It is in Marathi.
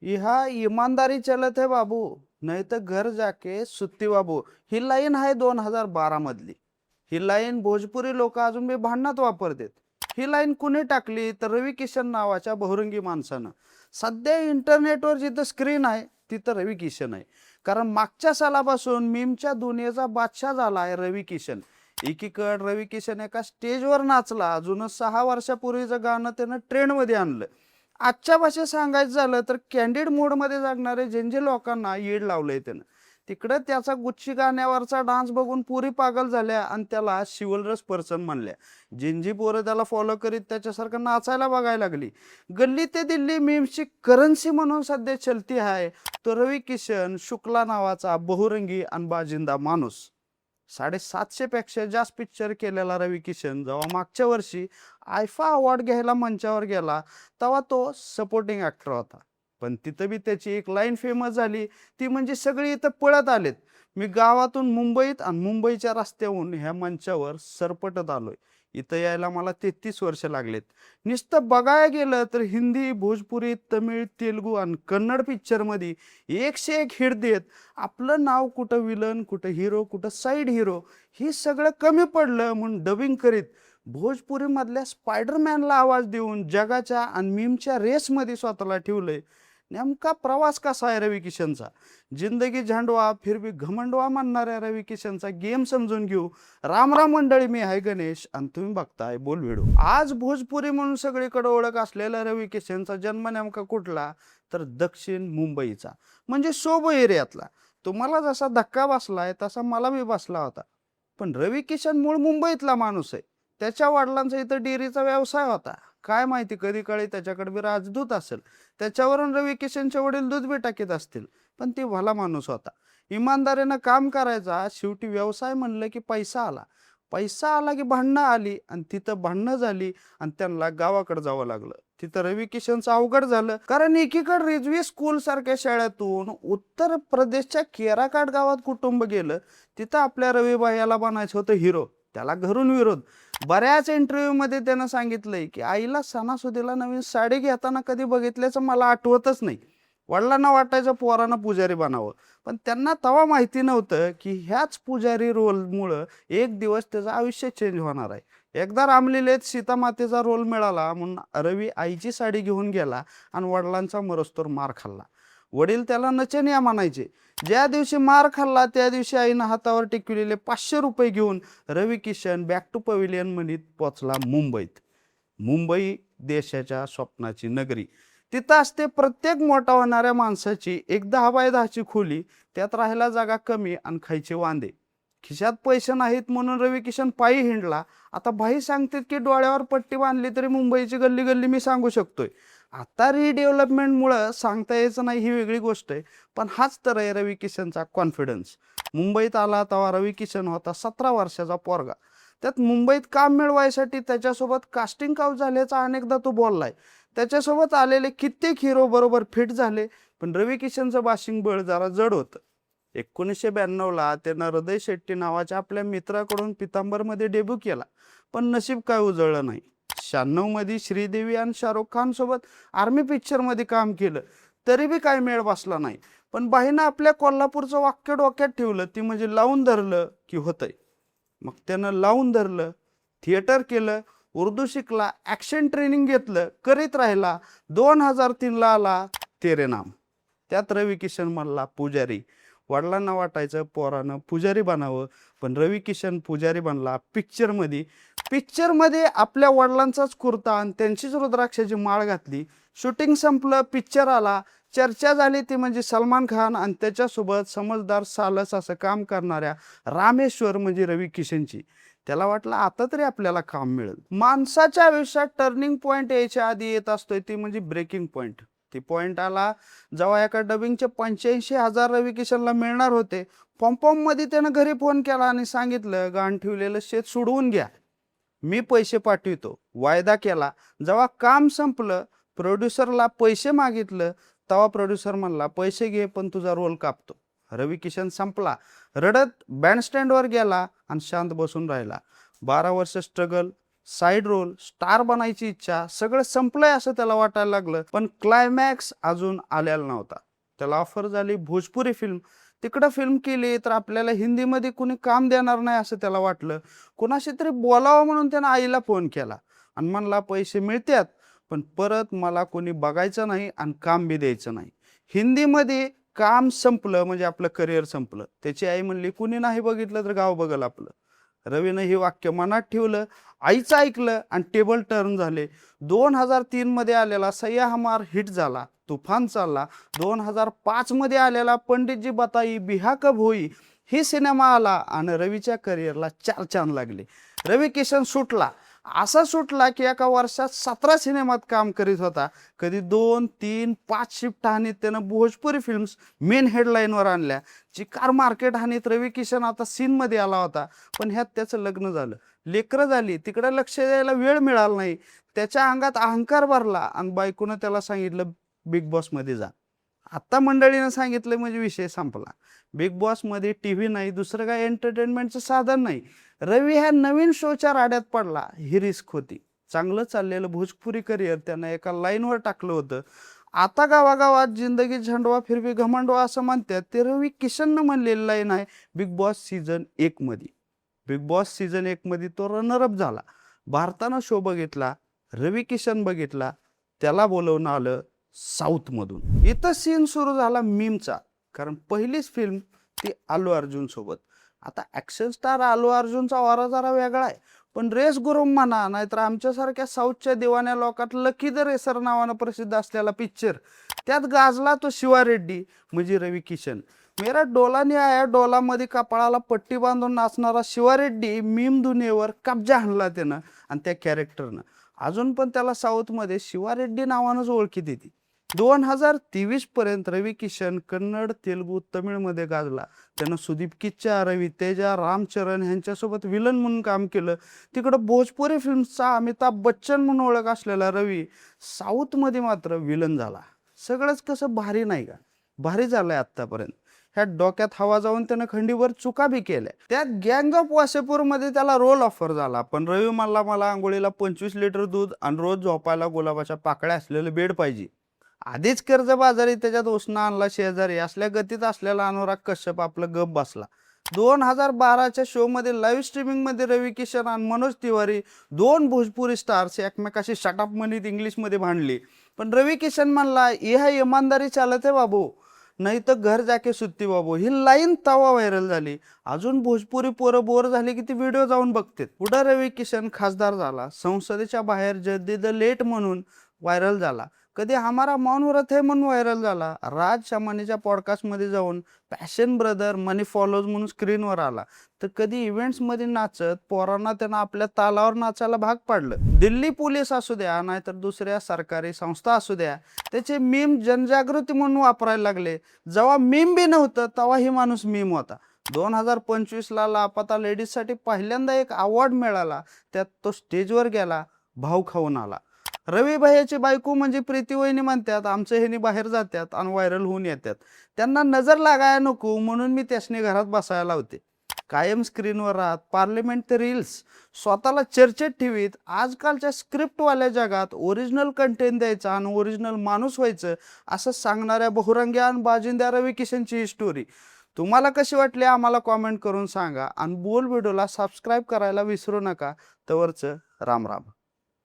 यहाँ ईमानदारी चलत है बाबू, नाही तर घर जाके सुत्ती बाबू. ही लाईन आहे 2012 मधली. ही लाईन भोजपुरी लोक अजून बी भांडणात वापरतात. ही लाईन कुणी टाकली तर रवी किशन नावाच्या बहुरंगी माणसानं. सध्या इंटरनेटवर जिथं स्क्रीन आहे तिथं रवी किशन आहे. कारण मागच्या सालापासून मीमच्या दुनियेचा बादशाह झाला आहे रवी किशन. एकीकडे रवी किशन एका स्टेजवर नाचला, अजून 6 वर्षापूर्वीचं गाणं त्यानं ट्रेंडमध्ये आणलं. आजच्या भाषेत सांगायचं झालं तर कॅन्डिड मोडमध्ये जगणारे जे लोकांना येड लावलंय त्यानं. तिकडं त्याचा गुच्ची गाण्यावरचा डान्स बघून पुरी पागल झाल्या आणि त्याला शिवलरस पर्सन म्हणल्या. जिंजी पोरं त्याला फॉलो करीत त्याच्यासारखं नाचायला बघायला लागली. गल्ली ते दिल्ली मीम्सची करन्सी म्हणून सध्या चलती आहे तो रवी किशन शुक्ला नावाचा बहुरंगी आणि बाजिंदा माणूस. 750 पेक्षा जास्त पिक्चर केलेला रवी किशन जेव्हा मागच्या वर्षी आयफा अवॉर्ड घ्यायला मंचावर गेला तेव्हा तो सपोर्टिंग ऍक्टर होता. पण तिथं बी त्याची एक लाईन फेमस झाली, ती म्हणजे सगळी इथं पळत आलेत. मी गावातून मुंबईत आणि मुंबईच्या रस्त्याहून ह्या मंचावर सरपटत आलोय. इथं यायला मला 33 वर्ष लागलेत. नुसतं बघायला गेलं तर हिंदी, भोजपुरी, तमिळ, तेलुगू आणि कन्नड पिक्चरमध्ये 101 हिट देत आपलं नाव कुठं विलन, कुठं हिरो, कुठं साईड हिरो ही सगळं कमी पडलं म्हणून डबिंग करीत भोजपुरीमधल्या स्पायडरमॅनला आवाज देऊन जगाच्या आणि मीमच्या रेसमध्ये स्वतःला ठेवलंय. नेमका प्रवास कसा आहे रवी किशनचा? जिंदगी झंडवा फिर भी घमंडवा म्हणणाऱ्या रवी किशनचा गेम समजून घेऊ. राम राम मंडळी, मी आहे गणेश आणि तुम्ही बघताय बोल व्हिडिओ. आज भोजपुरी म्हणून सगळीकडे ओळख असलेला रवी किशनचा जन्म नेमका कुठला तर दक्षिण मुंबईचा, म्हणजे सोबो एरियातला. तुम्हाला जसा धक्का बसलाय तसा मला बी बसला होता. पण रवी किशन मूळ मुंबईतला माणूस आहे. त्याच्या वडिलांचा इथं डेअरीचा व्यवसाय होता. काय माहिती कधी काळी त्याच्याकडे बी राजदूत असेल, त्याच्यावरून रवी किशनचे वडील दूध बी टाकीत असतील. पण ती भला माणूस होता, इमानदारीनं काम करायचा. शेवटी व्यवसाय म्हणलं की पैसा आला, पैसा आला की भांडणं आली आणि तिथं भांडणं झाली आणि त्यांना गावाकडे जावं लागलं. तिथं रवी किशनचं अवघड झालं, कारण एकीकडे रिजवी स्कूल सारख्या शाळेतून उत्तर प्रदेशच्या केराकाट गावात कुटुंब गेलं. तिथं आपल्या रविबाई याला बनायचं होतं हिरो, त्याला घरून विरोध. बऱ्याच इंटरव्ह्यू मध्ये त्यानं सांगितलंय की आईला सणासुदीला नवीन साडी घेताना कधी बघितल्याचं मला आठवतच नाही. वडिलांना वाटायचं पोरानं पुजारी बनावं, पण त्यांना तेव्हा माहिती नव्हतं की ह्याच पुजारी रोलमुळं एक दिवस त्याचं आयुष्य चेंज होणार आहे. एकदा रामलीलेत सीतामातेचा रोल मिळाला म्हणून रवी आईची साडी घेऊन गेला आणि वडिलांचा मरस्तोर मार खाल्ला. वडील त्याला नचनिया म्हणायचे. ज्या दिवशी मार खाल्ला त्या दिवशी आईनं हातावर टिकविलेले 500 रुपये घेऊन Ravi Kishan back to pavilion म्हणीत पोचला मुंबईत. मुंबई देशाच्या स्वप्नाची नगरी. तिथं असते प्रत्येक मोठा होणाऱ्या माणसाची एक 10 बाय 10ची खोली, त्यात राहायला जागा कमी आणि खायचे वांदे. खिशात पैसे नाहीत म्हणून रवी किशन पायी हिंडला. आता भाई सांगतात की डोळ्यावर पट्टी बांधली तरी मुंबईची गल्ली गल्ली मी सांगू शकतोय. आता रिडेव्हलपमेंटमुळं सांगता यायचं नाही ही वेगळी गोष्ट आहे, पण हाच तर आहे रवी किशनचा कॉन्फिडन्स. मुंबईत आला तेव्हा रवी किशन होता 17 वर्षाचा पोरगा. त्यात मुंबईत काम मिळवायसाठी त्याच्यासोबत कास्टिंग काउच झाल्याचा अनेकदा तो बोललाय. त्याच्यासोबत आलेले कित्येक हिरो बरोबर फिट झाले, पण रवी किशनचं बाशिंग बळ जरा जड होतं. 1992ला त्यानं हृदय शेट्टी नावाच्या आपल्या मित्राकडून पितांबरमध्ये डेब्यू केला, पण नशीब काय उजळलं नाही. 96 मध्ये श्रीदेवी आणि शाहरुख खान सोबत आर्मी पिक्चर मध्ये काम केलं, तरी बी काय मेळ बसला नाही. पण बाईनं आपल्या कोल्हापूरचं वाक्य डोक्यात ठेवलं, ती म्हणजे लावून धरलं की होतंय. मग त्यानं लावून धरलं, थिएटर केलं, उर्दू शिकला, ऍक्शन ट्रेनिंग घेतलं, करीत राहिला. 2003ला आला तेरे नाम. त्यात रवी किशन म्हणला पुजारी. वडिलांना वाटायचं पोरानं पुजारी बनावं, पण रवी किशन पुजारी बनला पिक्चरमध्ये. पिक्चरमध्ये आपल्या वडिलांचाच कुर्ता आणि त्यांचीच रुद्राक्षाची माळ घातली. शूटिंग संपलं, पिक्चर आला. चर्चा झाली ती म्हणजे सलमान खान आणि त्याच्यासोबत समजदार सालस असं काम करणाऱ्या रामेश्वर म्हणजे रवी किशनची. त्याला वाटलं आता तरी आपल्याला काम मिळेल. माणसाच्या आयुष्यात टर्निंग पॉईंट यायच्या आधी येत असतोय ती म्हणजे ब्रेकिंग पॉईंट. ती पॉईंट आला जेव्हा एका डबिंगचे 85,000 रवी किशनला मिळणार होते. पॉम्पॉम मध्ये त्यानं घरी फोन केला आणि सांगितलं गाण ठेवलेलं शेत सोडवून घ्या, मी पैसे पाठवितो. वायदा केला. जेव्हा काम संपलं, प्रोड्युसरला पैसे मागितलं, तेव्हा प्रोड्युसर म्हणला पैसे घे पण तुझा रोल कापतो. रवी किशन संपला, रडत बँडस्टँडवर गेला आणि शांत बसून राहिला. 12 वर्ष स्ट्रगल, साईड रोल, स्टार बनायची इच्छा, सगळं संपलंय असं त्याला वाटायला लागलं. पण क्लायमॅक्स अजून आलेला नव्हता. त्याला ऑफर झाली भोजपुरी फिल्म. तिकडं फिल्म केली तर आपल्याला हिंदीमध्ये कुणी काम देणार नाही असं त्याला वाटलं. कोणाशी तरी बोलावं म्हणून त्यानं आईला फोन केला आणि म्हणला पैसे मिळतात, पण परत मला कोणी बघायचं नाही आणि काम बी द्यायचं नाही. हिंदीमध्ये काम संपलं म्हणजे आपलं करिअर संपलं. त्याची आई म्हणली कुणी नाही बघितलं तर गाव बघल आपलं. रवीनं हे वाक्य मनात ठेवलं, आईचं ऐकलं आणि टेबल टर्न झाले. 2003 मध्ये आलेला सय्या हमार हिट झाला, तुफान चालला. 2005 मध्ये आलेला पंडितजी बताई बिहा कब होई ही सिनेमा आला आणि रवीच्या करिअरला चार चांद लागले. रवी किशन सुटला, असा सुटला की एका वर्षात 17 सिनेमात काम करीत होता. कधी 2, 3, 5 शिफ्ट हानीत त्यानं भोजपुरी फिल्म्स मेन हेडलाईनवर आणल्या. चिकार मार्केट हानीत रवी किशन आता सीनमध्ये आला होता. पण ह्यात त्याचं लग्न झालं, लेकरं झाली, तिकडे लक्ष द्यायला वेळ मिळाला नाही. त्याच्या अंगात अहंकार भरला आणि बायकोनं त्याला सांगितलं बिग बॉसमध्ये जा. आता मंडळीनं सांगितलं म्हणजे विषय संपला. बिग बॉसमध्ये टीव्ही नाही, दुसरं काय एंटरटेनमेंटचं साधन नाही. रवी ह्या नवीन शोच्या राड्यात पडला. ही रिस्क होती. चांगलं चाललेलं भोजपुरी करिअर त्यानं एका लाईनवर टाकलं होतं. आता गावागावात जिंदगी झंडवा फिरवी घमंडवा असं म्हणतात, ते रवी किशननं म्हणलेलं लाईन आहे बिग बॉस सीझन 1 मध्ये. बिग बॉस सीझन 1 मध्ये तो रनरअप झाला. भारतानं शो बघितला, रवी किशन बघितला, त्याला बोलवून आलं साऊथमधून. इथं सीन सुरू झाला मीमचा. कारण पहिलीच फिल्म ती अल्लू अर्जुन सोबत. आता ॲक्शन स्टार अल्लू अर्जुनचा वारा जरा वेगळा आहे, पण रेस गुरुम म्हणा नाहीतर आमच्यासारख्या साऊथच्या दिवाण्या लोकात लकी द रेसर नावानं प्रसिद्ध असलेला पिक्चर, त्यात गाजला तो शिवा रेड्डी म्हणजे रवी किशन. मेरा डोला नहीं आया डोलामध्ये कपाळाला पट्टी बांधून नाचणारा शिवा रेड्डी मीम दुनियेवर कब्जा आणला त्यानं आणि त्या कॅरेक्टरनं. अजून पण त्याला साऊथमध्ये शिवा रेड्डी नावानंच ओळखी देते. 2023 पर्यंत रवी किशन कन्नड, तेलुगू, तमिळमध्ये गाजला. त्यानं सुदीप किच्चा, रवी तेजा, रामचरण ह्यांच्यासोबत विलन म्हणून काम केलं. तिकडं भोजपुरी फिल्मचा अमिताभ बच्चन म्हणून ओळख असलेला रवी साऊथमध्ये मात्र विलन झाला. सगळंच कसं भारी नाही का? भारी झालंय आत्तापर्यंत. ह्या डोक्यात हवा जाऊन त्यानं खंडीवर चुका बी केल्या. त्यात गँग ऑफ वासेपूरमध्ये त्याला रोल ऑफर झाला, पण रवी म्हणला मला आंघोळीला 25 लिटर दूध आणि रोज झोपायला गुलाबाच्या पाकळ्या असलेलं बेड पाहिजे. आधीच कर्जबाजारी, त्याच्यात उसना आणला शेजारी, असल्या गतीत असलेला अनुराग कश्यप आपलं गप बसला. 2012च्या शो मध्ये लाईव्ह स्ट्रीमिंग मध्ये रवी किशन आणि मनोज तिवारी, दोन भोजपुरी स्टार्स एकमेकाशी शटअप म्हणत इंग्लिशमध्ये भांडली. पण रवी किशन म्हणला यह इमानदारी चालत है बाबू, नाही तर घर जाके सुत्ती बाबू. ही लाईन तवा व्हायरल झाली. अजून भोजपुरी पोरं बोर झाली की ती व्हिडिओ जाऊन बघतात. पुढे रवी किशन खासदार झाला, संसदेच्या बाहेर जल्दी द लेट म्हणून व्हायरल झाला, कधी हमारा मौन व्रत है म्हणून व्हायरल झाला. राज शमानीच्या पॉडकास्टमध्ये जाऊन पॅशन ब्रदर मनी फॉलोज म्हणून स्क्रीनवर आला. तर कधी इव्हेंट्समध्ये नाचत पोरांना त्यांना आपल्या तालावर नाचायला भाग पाडलं. दिल्ली पोलीस असू द्या नाहीतर दुसऱ्या सरकारी संस्था असू द्या, त्याचे मीम जनजागृती म्हणून वापरायला लागले. जेव्हा मीम बी नव्हतं तेव्हा ही माणूस मीम होता. 2025ला लापता लेडीजसाठी पहिल्यांदा एक अवॉर्ड मिळाला. त्यात तो स्टेजवर गेला, भाव खाऊन आला. रवी भैयाची बायको म्हणजे प्रीती वहिनी म्हणतात आमचं ह्यानी बाहेर जातात आणि व्हायरल होऊन येतात. त्यांना नजर लागायला नको म्हणून मी त्यासनी घरात बसायला होते. कायम स्क्रीनवर राहत पार्लिमेंट रील्स स्वतःला चर्चेत ठेवीत. आजकालच्या स्क्रिप्टवाल्या जगात ओरिजिनल कंटेंट द्यायचा आणि ओरिजिनल माणूस व्हायचं असं सांगणाऱ्या बहुरंग्या आणि बाजिंद्या रवी किशनची ही स्टोरी तुम्हाला कशी वाटली आम्हाला कॉमेंट करून सांगा. आणि बोल व्हिडिओला सबस्क्राईब करायला विसरू नका. तवरचं राम राम.